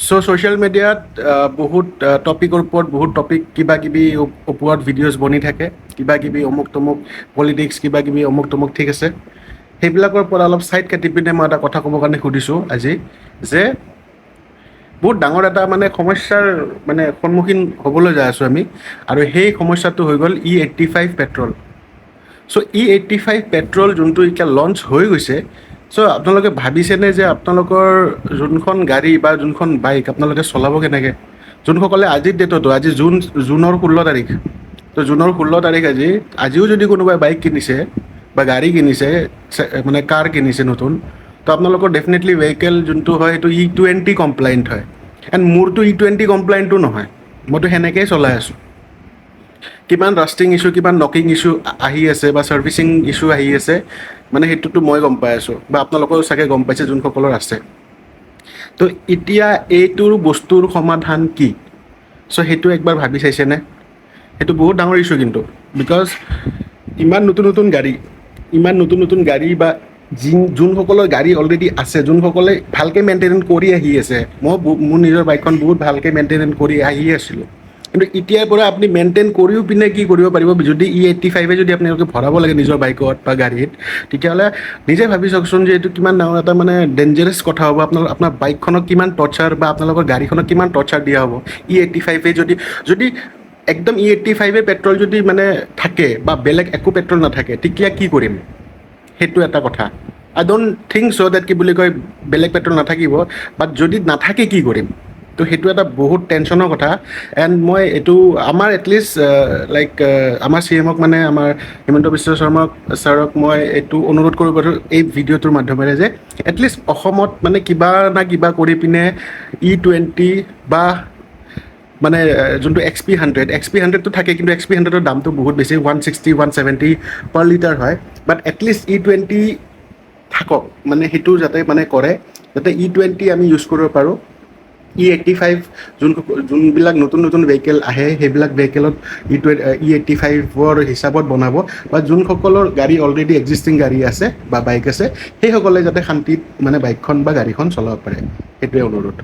Social মিডিয়াত বহুত টপিকৰ ওপৰত বহুত টপিক কিবা কিবি ওপৰত ভিডিঅ'জ বনি থাকে, কিবা কিবি অমুক তমুক পলিটিক্স কিবা কিবি অমুক তমুক ঠিক আছে। সেইবিলাকৰ পৰা অলপ ছাইড কাটি পিনে মই এটা কথা ক'বৰ কাৰণে সুধিছোঁ আজি, যে বহুত ডাঙৰ এটা মানে সমস্যাৰ মানে সন্মুখীন হ'বলৈ যাই আছোঁ আমি, আৰু সেই সমস্যাটো হৈ গ'ল E85 পেট্ৰল। চ' E85 পেট্ৰল যোনটো এতিয়া লঞ্চ হৈ গৈছে, চ' আপোনালোকে ভাবিছেনে যে আপোনালোকৰ যোনখন গাড়ী বা যোনখন বাইক আপোনালোকে চলাব কেনেকৈ? যোনসকলে আজিৰ ডেটতো, আজি জুনৰ 16 তাৰিখ, তো জুনৰ 16 তাৰিখ আজিও যদি কোনোবাই বাইক কিনিছে বা গাড়ী কিনিছে, মানে কাৰ কিনিছে নতুন, তো আপোনালোকৰ ডেফিনেটলি ভেহিকেল যোনটো হয় সেইটো E20 কমপ্লাইণ্ট হয়। এণ্ড মোৰতো E20 কমপ্লাইণ্টো নহয়, মইতো সেনেকৈয়ে চলাই আছোঁ। কিমান ৰাষ্টিং ইছ্যু, কিমান নকিং ইছ্যু আহি আছে বা ছাৰ্ভিচিং ইছ্যু আহি আছে, মানে সেইটোতো মই গম পাই আছোঁ, বা আপোনালোকেও চাগে গম পাইছে যোনসকলৰ আছে। তো এতিয়া এইটোৰ বস্তুৰ সমাধান কি? চ' সেইটো একবাৰ ভাবি চাইছেনে? সেইটো বহুত ডাঙৰ ইছ্যু কিন্তু, বিকজ ইমান নতুন নতুন গাড়ী বা যোনসকলৰ গাড়ী অলৰেডি আছে, যোনসকলে ভালকৈ মেইনটেইন কৰি আহি আছে, মই মোৰ নিজৰ বাইকখন বহুত ভালকৈ মেইনটেইন কৰি আহি আছিলোঁ, কিন্তু এতিয়াৰ পৰা আপুনি মেইনটেইন কৰিও পিনে কি কৰিব পাৰিব? যদি E85 যদি আপোনালোকে ভৰাব লাগে নিজৰ বাইকত বা গাড়ীত, তেতিয়াহ'লে নিজে ভাবি চাওকচোন যে এইটো কিমান ডাঙৰ এটা মানে ডেঞ্জাৰাছ কথা হ'ব। আপোনাৰ বাইকখনক কিমান টৰ্চাৰ বা আপোনালোকৰ গাড়ীখনক কিমান টৰ্চাৰ দিয়া হ'ব E85 যদি একদম E85 পেট্ৰল যদি মানে থাকে বা বেলেগ একো পেট্ৰল নাথাকে, তেতিয়া কি কৰিম? সেইটো এটা কথা। আই ডোণ্ট থিংক ছ' ডেট কি বুলি কয় বেলেগ পেট্ৰল নাথাকিব, বাট যদি নাথাকে কি কৰিম? তো সেইটো এটা বহুত টেনশ্যনৰ কথা। এণ্ড মই এইটো আমাৰ এটলিষ্ট লাইক আমাৰ CM-ক মানে আমাৰ হিমন্ত বিশ্ব শৰ্মা ছাৰক মই এইটো অনুৰোধ কৰিব পাৰোঁ এই ভিডিঅ'টোৰ মাধ্যমেৰে, যে এটলিষ্ট অসমত মানে কিবা না কিবা কৰি পিনে E20 বা মানে যোনটো XP100টো থাকে, কিন্তু XP100ৰ দামটো বহুত বেছি, 160 170 পাৰ লিটাৰ হয়। বাট এটলিষ্ট E20 থাকক, মানে সেইটো যাতে মানে কৰে, যাতে E20 আমি ইউজ কৰিব পাৰোঁ। E85 যোনবিলাক নতুন ভেহিকেল আহে, সেইবিলাক ভেহিকেলত E85ৰ হিচাপত বনাব, বা যোনসকলৰ গাড়ী অলৰেডি এক্সিষ্টিং গাড়ী আছে বা বাইক আছে, সেইসকলে যাতে শান্তিত মানে বাইকখন বা গাড়ীখন চলাব পাৰে, সেইটোৱে অনুৰোধ।